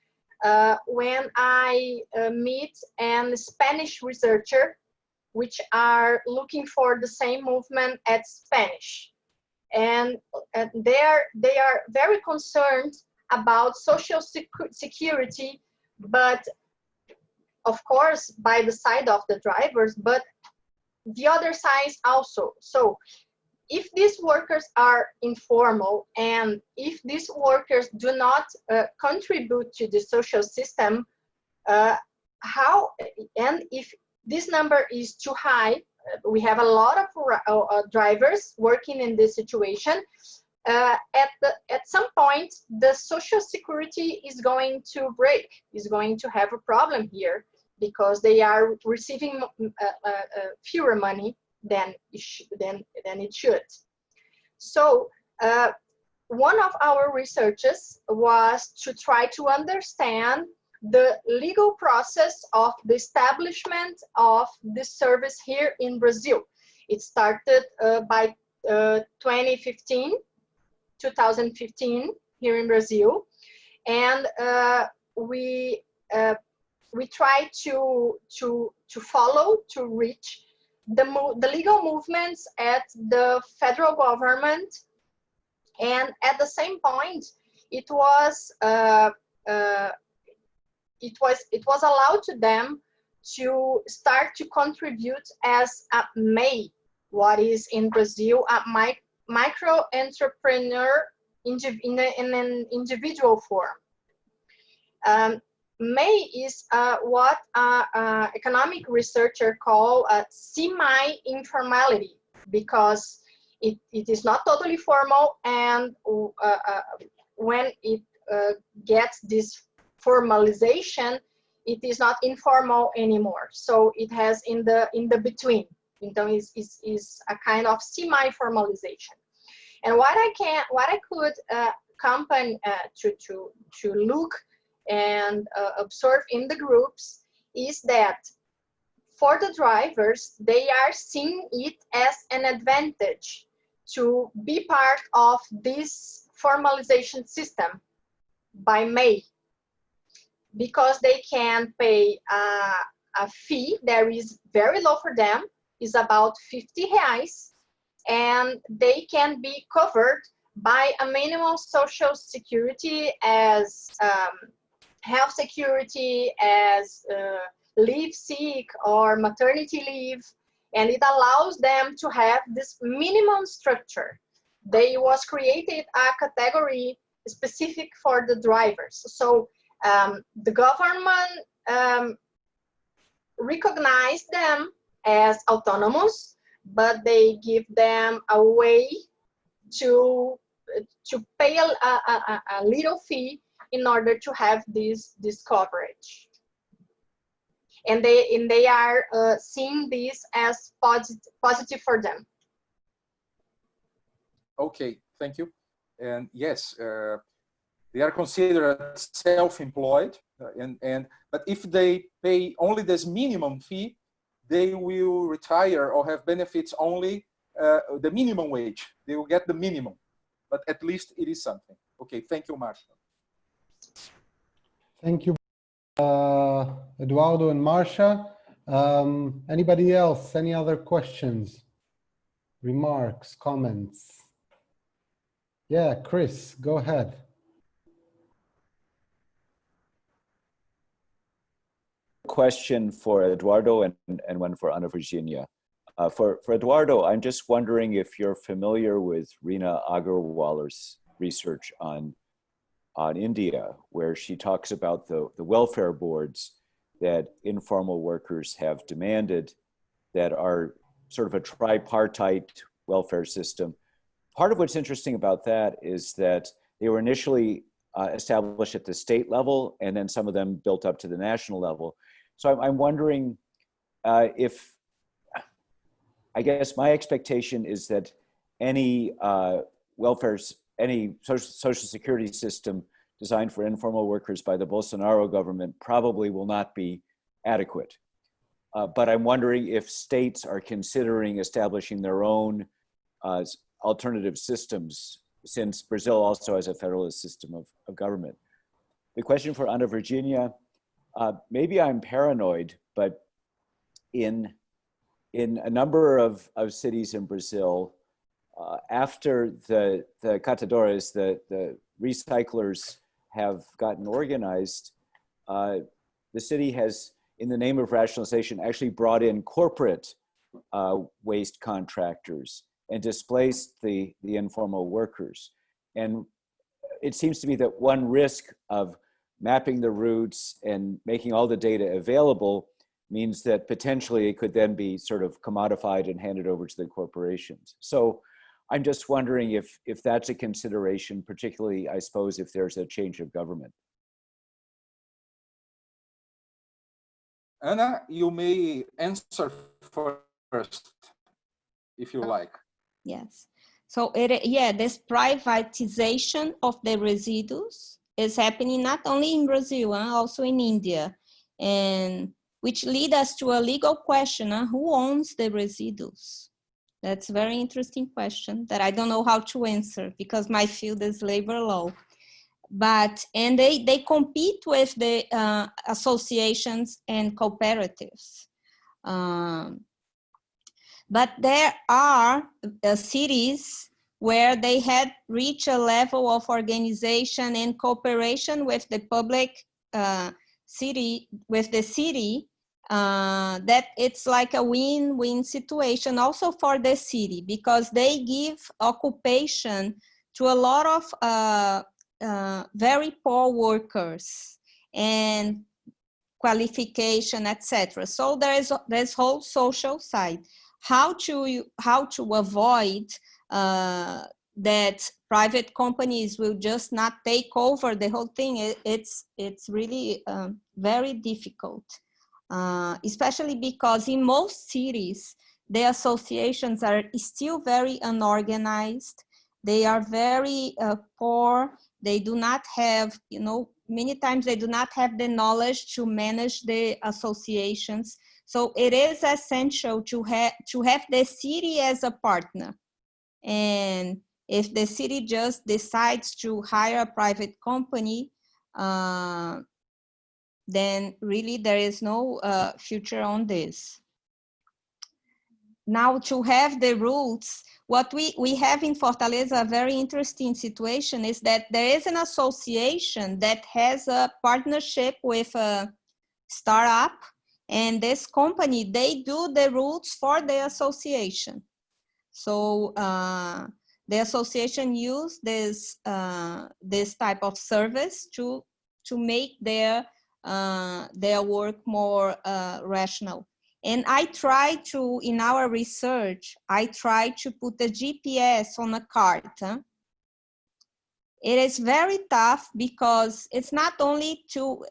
when I meet a Spanish researcher, which are looking for the same movement as Spanish, and they are very concerned about Social Security, but of course by the side of the drivers, but the other side also. So if these workers are informal, and if these workers do not contribute to the social system, how, and if this number is too high. We have a lot of drivers working in this situation. At some point, the Social Security is going to break, is going to have a problem here, because they are receiving fewer money than it should. So one of our researches was to try to understand the legal process of the establishment of this service here in Brazil. It started by 2015 here in Brazil, and we try to follow, to reach the legal movements at the federal government, and at the same point, it was allowed to them to start to contribute as a MEI, what is in Brazil a micro entrepreneur in an individual form. MEI is what economic researcher call semi-informality, because it is not totally formal, and when it gets this formalization, it is not informal anymore. So it has in the between. Então is a kind of semi-formalization. And what I could accompany to look and observe in the groups is that for the drivers, they are seeing it as an advantage to be part of this formalization system by MEI, because they can pay a fee that is very low for them, is about 50 reais, and they can be covered by a minimum social security as health security, as leave sick or maternity leave, and it allows them to have this minimum structure. They was created a category specific for the drivers. So the government recognized them as autonomous, but they give them a way to pay a little fee in order to have this coverage. And they are seeing this as positive for them.
Okay, thank you. And yes, they are considered self-employed, but if they pay only this minimum fee, they will retire or have benefits only the minimum wage. They will get the minimum, but at least it is something. Okay, thank you, Marcia.
Thank you, Eduardo and Marcia. Anybody else? Any other questions, remarks, comments? Yeah, Chris, go ahead.
Question for Eduardo and one for Ana Virginia. For Eduardo, I'm just wondering if you're familiar with Reena Agarwal's research on India, where she talks about the welfare boards that informal workers have demanded that are sort of a tripartite welfare system. Part of what's interesting about that is that they were initially established at the state level, and then some of them built up to the national level. So I'm wondering if, I guess my expectation is that any any social security system designed for informal workers by the Bolsonaro government probably will not be adequate. But I'm wondering if states are considering establishing their own alternative systems, since Brazil also has a federalist system of government. The question for Ana Virginia, maybe I'm paranoid, but in a number of cities in Brazil, after the catadores, the recyclers have gotten organized, the city has, in the name of rationalization, actually brought in corporate waste contractors and displaced the informal workers. And it seems to me that one risk of mapping the routes and making all the data available means that potentially it could then be sort of commodified and handed over to the corporations. So I'm just wondering if that's a consideration, particularly, I suppose, if there's a change of government.
Anna, you may answer first, if you like.
Yes. So this privatization of the residues is happening not only in Brazil, also in India, and which lead us to a legal question: who owns the residues? That's a very interesting question that I don't know how to answer because my field is labor law. And they compete with the associations and cooperatives. But there are cities where they had reached a level of organization and cooperation with the public city, that it's like a win-win situation also for the city, because they give occupation to a lot of very poor workers and qualification, etc. So there's whole social side. How to avoid that private companies will just not take over the whole thing? It's really very difficult, especially because in most cities the associations are still very unorganized. They are very poor. They do not have, many times they do not have the knowledge to manage the associations. So it is essential to have the city as a partner. And if the city just decides to hire a private company, then really there is no future on this. Now, to have the rules, what we have in Fortaleza, a very interesting situation is that there is an association that has a partnership with a startup, and this company, they do the rules for the association. So the association use this type of service to make their work more rational. And I try to, in our research, I try to put the GPS on a cart. It is very tough because it's not only to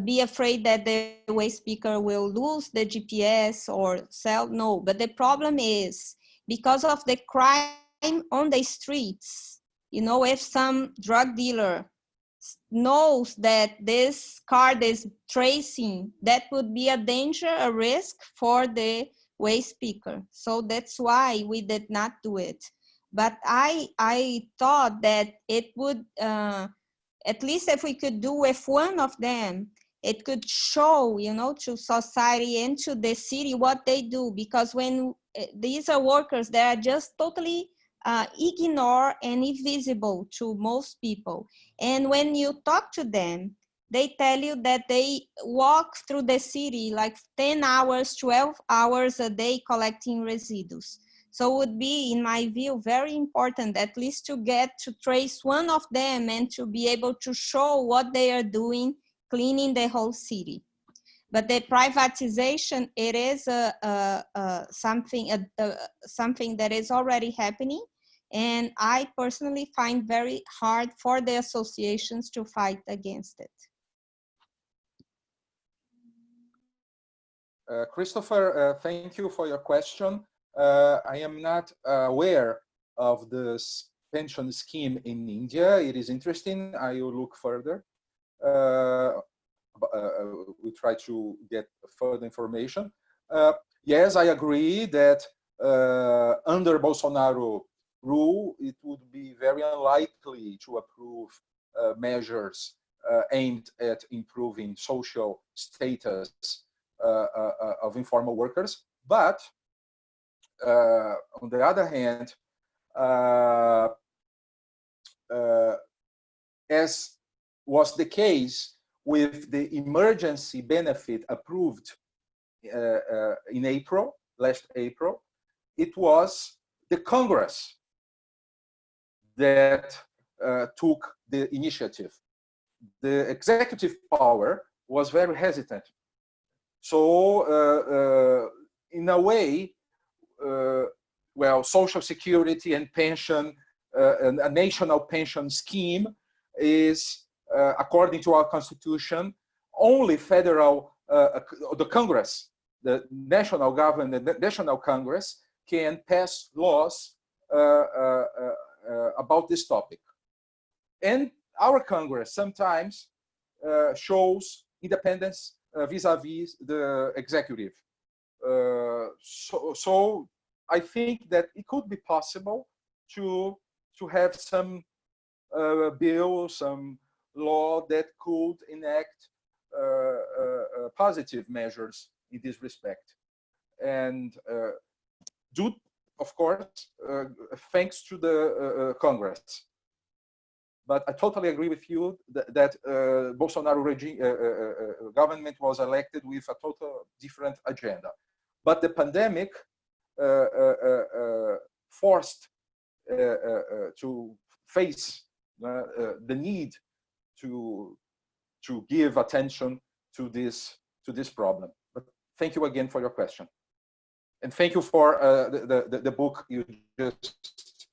be afraid that the waste picker will lose the GPS or sell, no, but the problem is because of the crime on the streets. If some drug dealer knows that this card is tracing, that would be a danger, a risk for the waste picker. So that's why we did not do it. But I thought that it would, at least if we could do with one of them, it could show, to society and to the city what they do. Because when these are workers that are just totally ignored and invisible to most people. And when you talk to them, they tell you that they walk through the city like 10 hours, 12 hours a day collecting residues. So it would be, in my view, very important at least to get to trace one of them and to be able to show what they are doing, cleaning the whole city. But the privatization, it is something that is already happening. And I personally find very hard for the associations to fight against it.
Christopher, thank you for your question. I am not aware of this pension scheme in India. It is interesting. I will look further. We try to get further information. Yes, I agree that under Bolsonaro rule, it would be very unlikely to approve measures aimed at improving social status of informal workers. But on the other hand, as was the case with the emergency benefit approved in last April, it was the Congress that took the initiative. The executive power was very hesitant. So in a way, well, Social Security and pension, a national pension scheme is, according to our constitution, only federal, the Congress, the national government, the national Congress can pass laws about this topic. And our Congress sometimes shows independence vis-a-vis the executive. So I think that it could be possible to have some bill, some law that could enact positive measures in this respect. And due, of course, thanks to the Congress. But I totally agree with you that Bolsonaro regime, government was elected with a total different agenda. But the pandemic forced to face the need to give attention to this problem. But thank you again for your question, and thank you for the book you just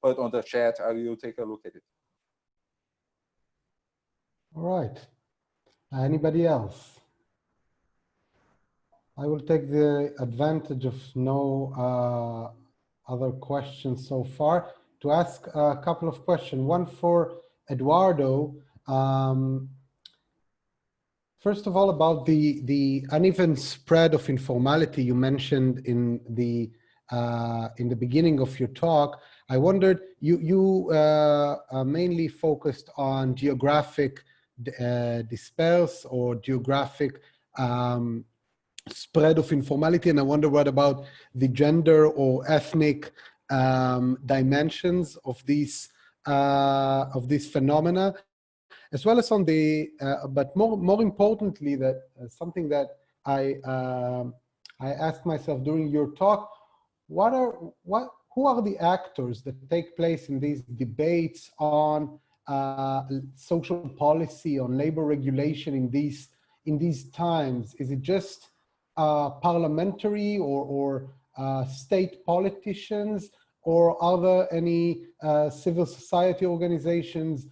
put on the chat. I will take a look at it.
All right. Anybody else? I will take the advantage of no other questions so far to ask a couple of questions. One for Eduardo. First of all, about the uneven spread of informality you mentioned in the beginning of your talk. I wondered, you mainly focused on geographic disperse or geographic spread of informality, and I wonder what about the gender or ethnic dimensions of these phenomena, as well as on the but more importantly, that something that I asked myself during your talk: who are the actors that take place in these debates on social policy, on labor regulation in these times? Is it just parliamentary or state politicians, or are there any civil society organizations,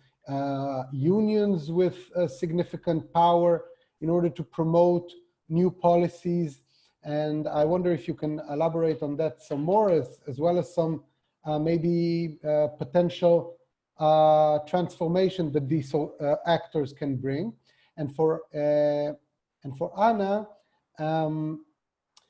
unions with significant power in order to promote new policies? And I wonder if you can elaborate on that some more, as well as some maybe potential transformation that these actors can bring. And for Anna,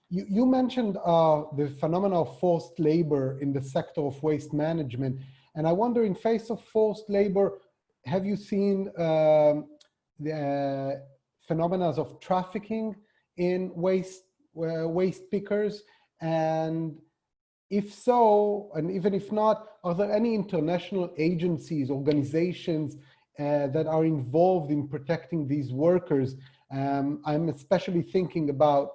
you mentioned the phenomenon of forced labor in the sector of waste management. And I wonder, in face of forced labor, have you seen the phenomena of trafficking in waste pickers? And if so, and even if not, are there any international agencies, organizations that are involved in protecting these workers? I'm especially thinking about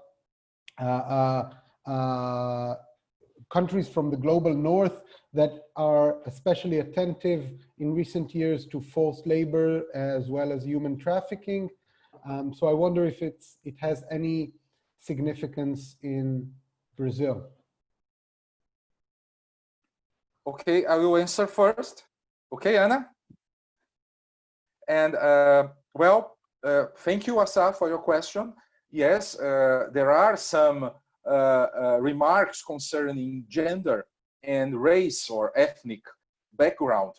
countries from the global north that are especially attentive in recent years to forced labor as well as human trafficking. So I wonder if it has any significance in Brazil.
Okay, I will answer first. Okay, Anna? And well, thank you, Assaf, for your question. Yes, there are some remarks concerning gender and race or ethnic background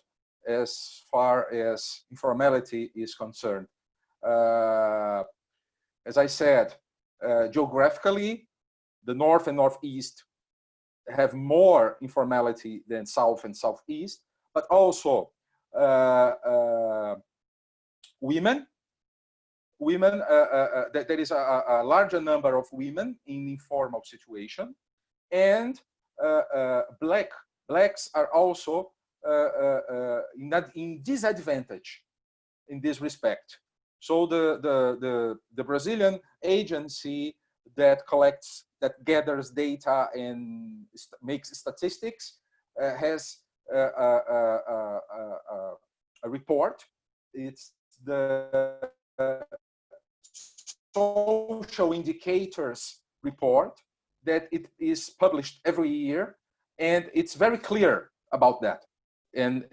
as far as informality is concerned. As I said, geographically, the North and Northeast have more informality than South and Southeast, but also women, there is a larger number of women in informal situation, and blacks are also in disadvantage in this respect. So the Brazilian agency that gathers data and makes statistics has a report. It's the social indicators report that it is published every year, and it's very clear about that. And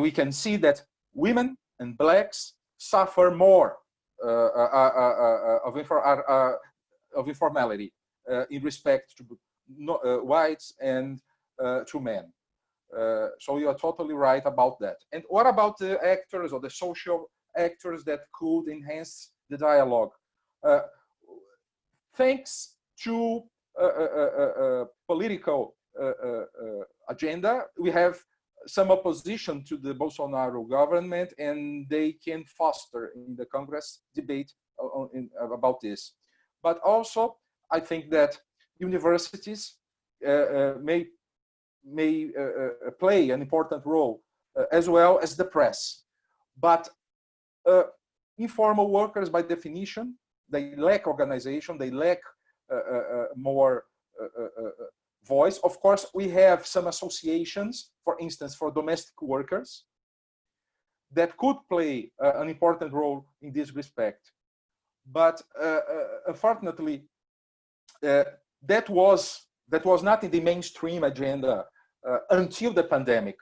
we can see that women and blacks suffer more of informality in respect to whites and to men. So you are totally right about that. And what about the actors or the social actors that could enhance the dialogue? Thanks to political agenda, we have some opposition to the Bolsonaro government, and they can foster in the Congress debate about this. But also, I think that universities may play an important role, as well as the press. But informal workers, by definition, they lack organization, they lack more voice. Of course, we have some associations, for instance, for domestic workers, that could play an important role in this respect. But unfortunately, that was not in the mainstream agenda until the pandemic.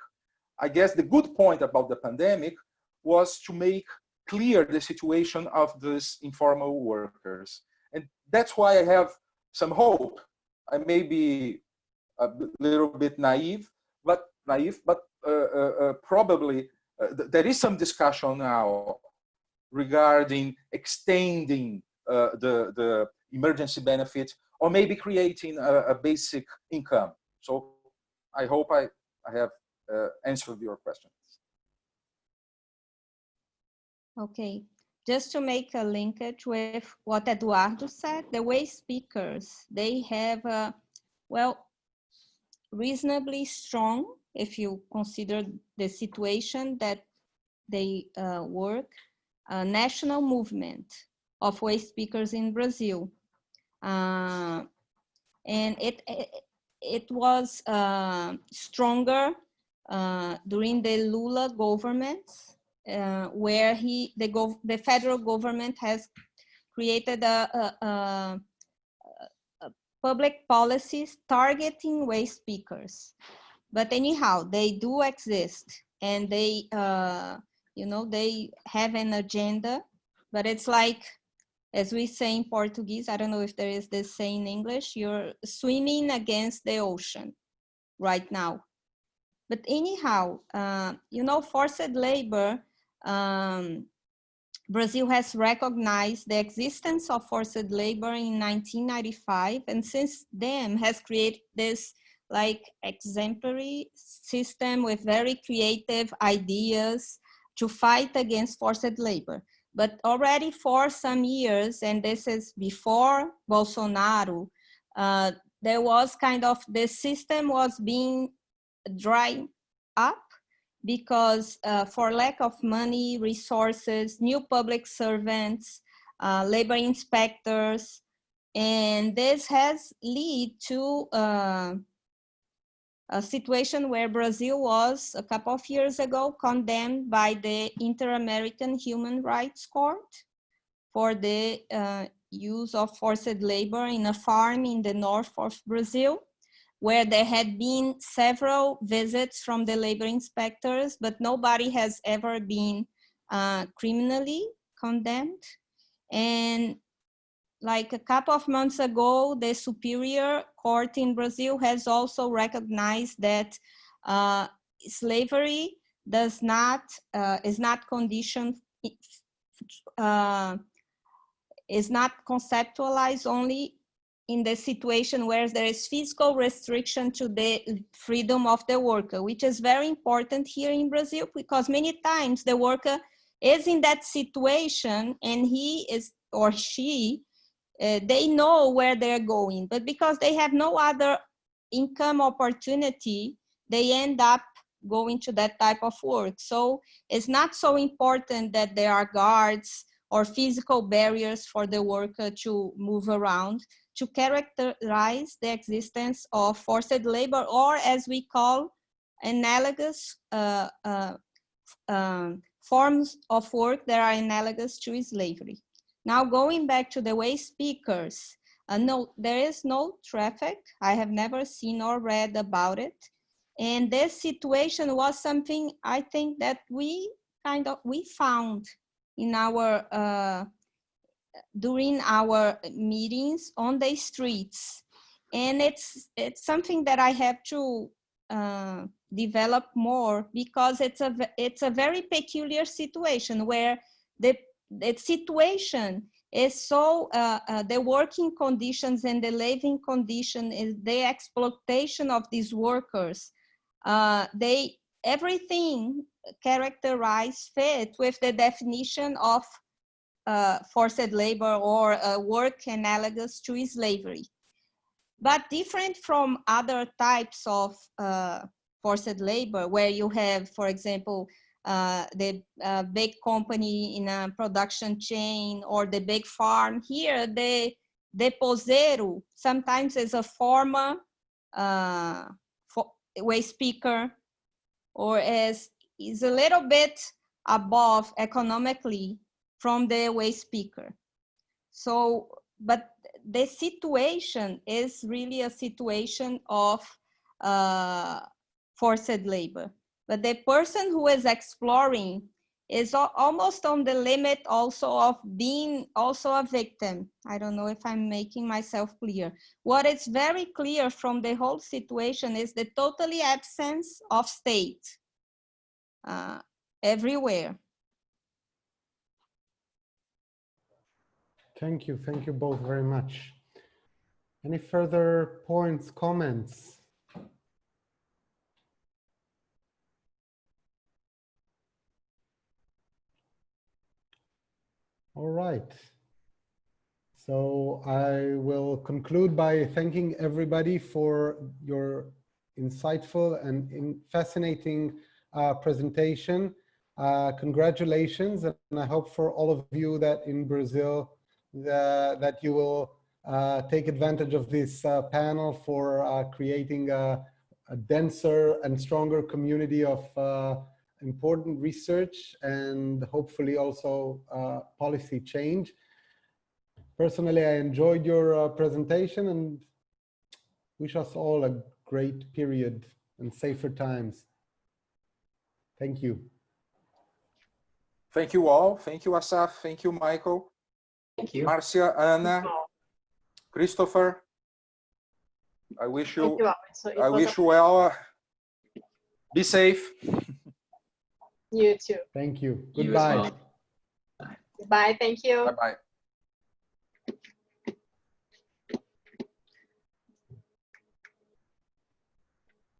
I guess the good point about the pandemic was to make clear the situation of these informal workers. And that's why I have some hope. I may be a little bit naive, but probably there is some discussion now regarding extending the emergency benefit, or maybe creating a basic income. So I hope I have answered your question.
Okay, just to make a linkage with what Eduardo said, the waste pickers, they have a, well, reasonably strong, if you consider the situation that they work, a national movement of waste pickers in Brazil. And it was stronger during the Lula government, where the federal government has created a public policies targeting waste pickers. But anyhow, they do exist, and they, you know, they have an agenda. But it's like, as we say in Portuguese, I don't know if there is this saying in English, you're swimming against the ocean right now. But anyhow, you know, forced labor, Brazil has recognized the existence of forced labor in 1995, and since then has created this like exemplary system with very creative ideas to fight against forced labor. But already for some years, and this is before Bolsonaro, there was kind of, the system was being dried up because for lack of money, resources, new public servants, labor inspectors, and this has led to a situation where Brazil was, a couple of years ago, condemned by the Inter-American Human Rights Court for the use of forced labor in a farm in the north of Brazil, where there had been several visits from the labor inspectors, but nobody has ever been criminally condemned. And like a couple of months ago, the Superior Court in Brazil has also recognized that slavery does not, is not conditioned, is not conceptualized only in the situation where there is physical restriction to the freedom of the worker, which is very important here in Brazil, because many times the worker is in that situation and he is, or she, they know where they're going, but because they have no other income opportunity, they end up going to that type of work. So it's not so important that there are guards or physical barriers for the worker to move around, to characterize the existence of forced labor, or as we call analogous forms of work that are analogous to slavery. Now going back to the waste pickers, no, there is no traffic. I have never seen or read about it. And this situation was something I think that we found in our, during our meetings on the streets. And it's something that I have to develop more, because it's a very peculiar situation where the situation is so, the working conditions and the living condition, is the exploitation of these workers. Everything characterized fit with the definition of forced labor or work analogous to slavery. But different from other types of forced labor, where you have, for example, the big company in a production chain or the big farm. Here, the poseiro sometimes is a former waste picker, or is a little bit above economically from the waste picker. So, but the situation is really a situation of forced labor. But the person who is exploring is almost on the limit also of being also a victim. I don't know if I'm making myself clear. What is very clear from the whole situation is the totally absence of state everywhere.
Thank you both very much. Any further points, comments? All right. So I will conclude by thanking everybody for your insightful and fascinating presentation. Congratulations, and I hope for all of you that in Brazil that you will take advantage of this panel for creating a denser and stronger community of important research and hopefully also policy change. Personally, I enjoyed your presentation and wish us all a great period and safer times. Thank you.
Thank you all. Thank you, Assaf. Thank you, Michael.
Thank you.
Marcia, Anna, Christopher. I wish you well. Be safe.
You too.
Thank you.
You as
Goodbye.
well.
Bye. Thank you.
Bye-bye.